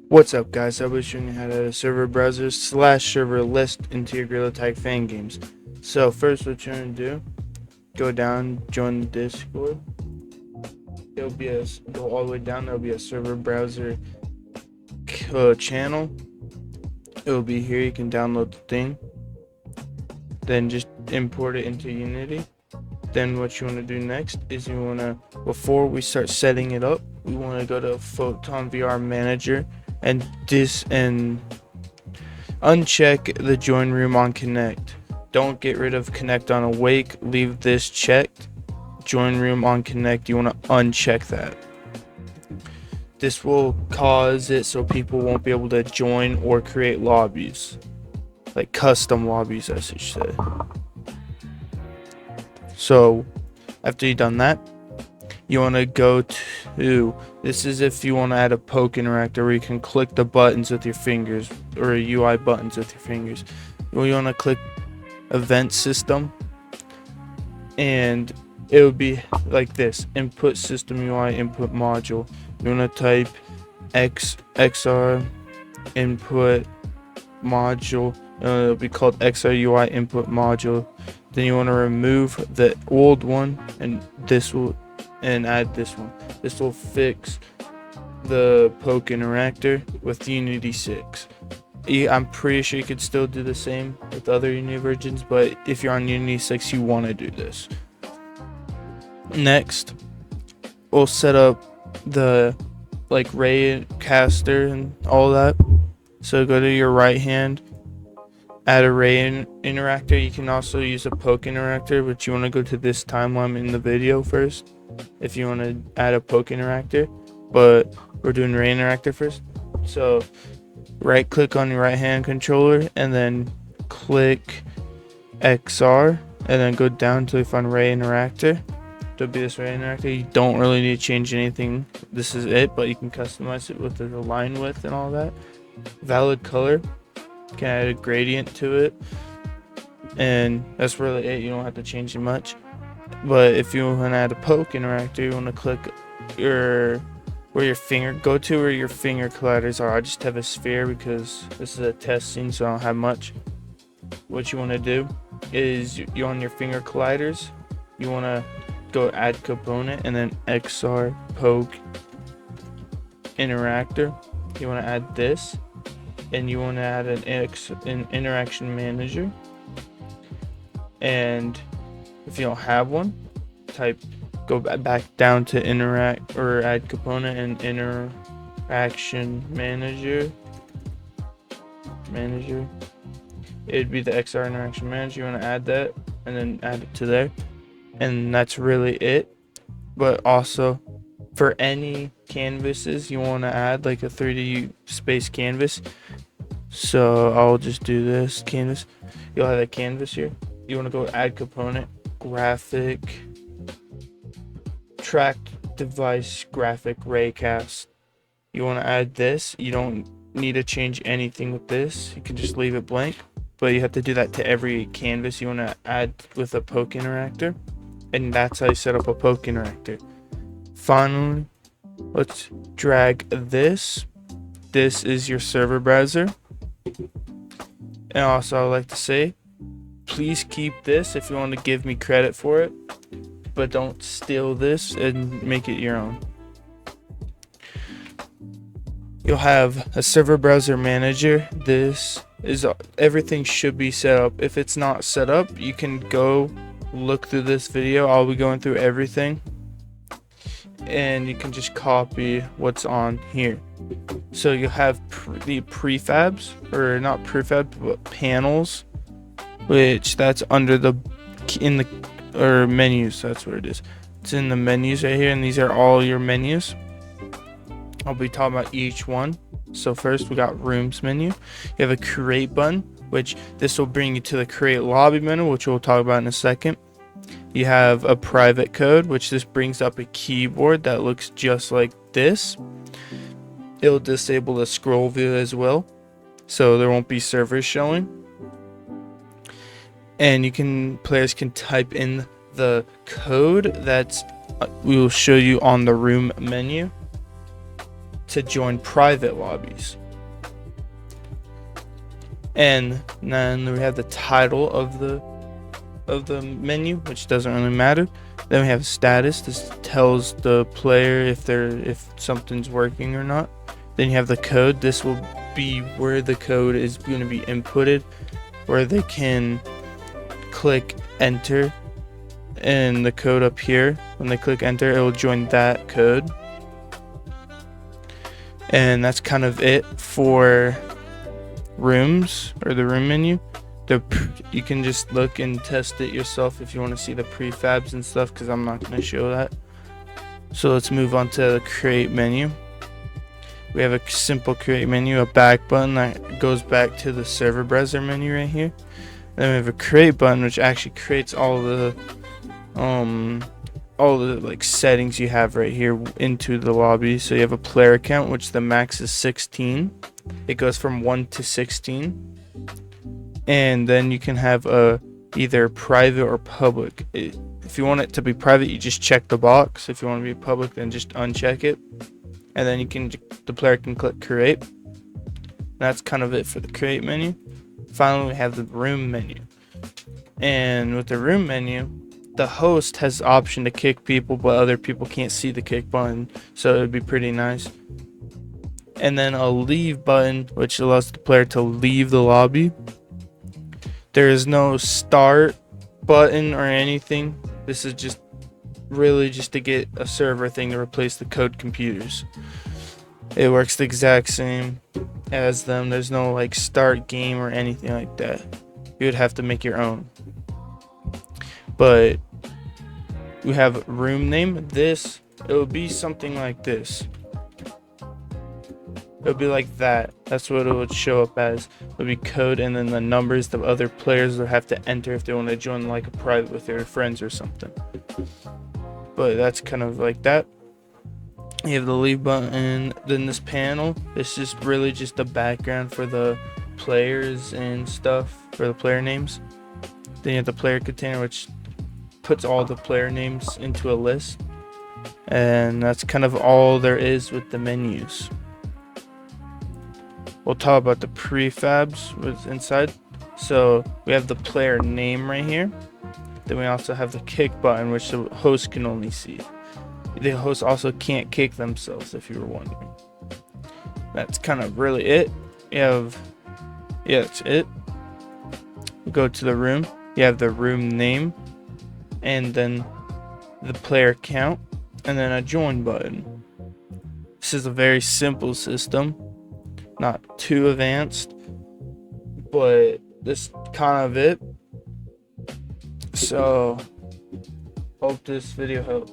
What's up, guys? I was showing you how to add a server browser slash server list into your Gorilla Tag fan games. So first, what you're gonna do, go down, join the Discord. There'll be go all the way down. There'll be a server browser channel. It'll be here. You can download the thing. Then just import it into Unity. Then what you want to do next is you want to, before we start setting it up, we want to go to Photon VR Manager and uncheck the join room on Connect. Don't get rid of Connect on Awake. Leave this checked. Join room on Connect. You want to uncheck that. This will cause it so people won't be able to join or create lobbies, like custom lobbies, I should say. So after you've done that, you want to go to, this is if you want to add a poke interactor where you can click the buttons with your fingers, or UI buttons with your fingers. You want to click event system, and it would be like this: input system UI input module. You want to type XR input module. It'll be called XR UI input module. Then you want to remove the old one, and add this one. This will fix the poke interactor with Unity 6. I'm pretty sure you could still do the same with other Unity versions, but if you're on Unity 6, you want to do this. Next, we'll set up the Raycaster and all that. So go to your right hand, add a Ray interactor. You can also use a poke interactor, but you want to go to this timeline in the video first if you want to add a poke interactor, but we're doing Ray interactor first. So right click on your right hand controller and then click XR, and then go down until you find Ray interactor. It'll be this Ray interactor. You don't really need to change anything. This is it, but you can customize it with the line width and all that. Valid color, you can add a gradient to it, and that's really it. You don't have to change it much. But if you want to add a poke interactor, you want to click where your finger colliders are. I just have a sphere because this is a test scene, so I don't have much. What you want to do is you on your finger colliders, you want to go add component and then XR poke interactor. You want to add this, and you want to add an interaction manager. And if you don't have one, go back down to interact or add component and interaction manager. It'd be the XR interaction manager. You want to add that and then add it to there, and that's really it. But also, for any canvases you want to add, like a 3D space canvas, so I'll just do this canvas. You'll have a canvas here. You want to go add component, graphic, track device, graphic, raycast. You want to add this. You don't need to change anything with this. You can just leave it blank, but you have to do that to every canvas you want to add with a poke interactor, and that's how you set up a poke interactor. Finally, let's drag this. This is your server browser. And also, I'd like to say, please keep this if you want to give me credit for it, but don't steal this and make it your own. You'll have a server browser manager. This is everything should be set up. If it's not set up, you can go look through this video. I'll be going through everything, and you can just copy what's on here. So you'll have the prefabs, or not prefab, but panels, which that's under menus. That's what it is. It's in the menus right here, and these are all your menus. I'll be talking about each one. So first, we got rooms menu. You have a create button, which this will bring you to the create lobby menu, which we'll talk about in a second. You have a private code, which this brings up a keyboard that looks just like this. It'll disable the scroll view as well, so there won't be servers showing. And players can type in the code that we will show you on the room menu to join private lobbies. And then we have the title of the menu, which doesn't really matter. Then we have status. This tells the player if something's working or not. Then you have the code. This will be where the code is going to be inputted, where they can click enter, and the code up here, when they click enter, it will join that code. And that's kind of it for rooms, or the room menu. You can just look and test it yourself if you want to see the prefabs and stuff, because I'm not going to show that. So let's move on to the create menu. We have a simple create menu, a back button that goes back to the server browser menu right here. Then we have a create button, which actually creates all the like settings you have right here into the lobby. So you have a player account, which the max is 16. It goes from 1 to 16. And then you can have either private or public. If you want it to be private, you just check the box. If you want to be public, then just uncheck it. And then the player can click create. That's kind of it for the create menu. Finally, we have the room menu. And with the room menu, the host has the option to kick people, but other people can't see the kick button, so it would be pretty nice. And then a leave button, which allows the player to leave the lobby. There is no start button or anything. This is just really just to get a server thing to replace the code computers. It works the exact same as them. There's no like start game or anything like that. You would have to make your own. But we have room name. It will be something like this. It would be like that. That's what it would show up as. It would be code, and then the numbers the other players would have to enter if they want to join like a private with their friends or something. But that's kind of like that. You have the leave button. Then this panel, it's just really just a background for the players and stuff, for the player names. Then you have the player container, which puts all the player names into a list. And that's kind of all there is with the menus. We'll talk about the prefabs with inside. So we have the player name right here. Then we also have the kick button, which the host can only see. The host also can't kick themselves, if you were wondering. That's kind of really it. That's it. We go to the room. You have the room name, and then the player count, and then a join button. This is a very simple system, not too advanced, but this kind of it. So hope this video helped.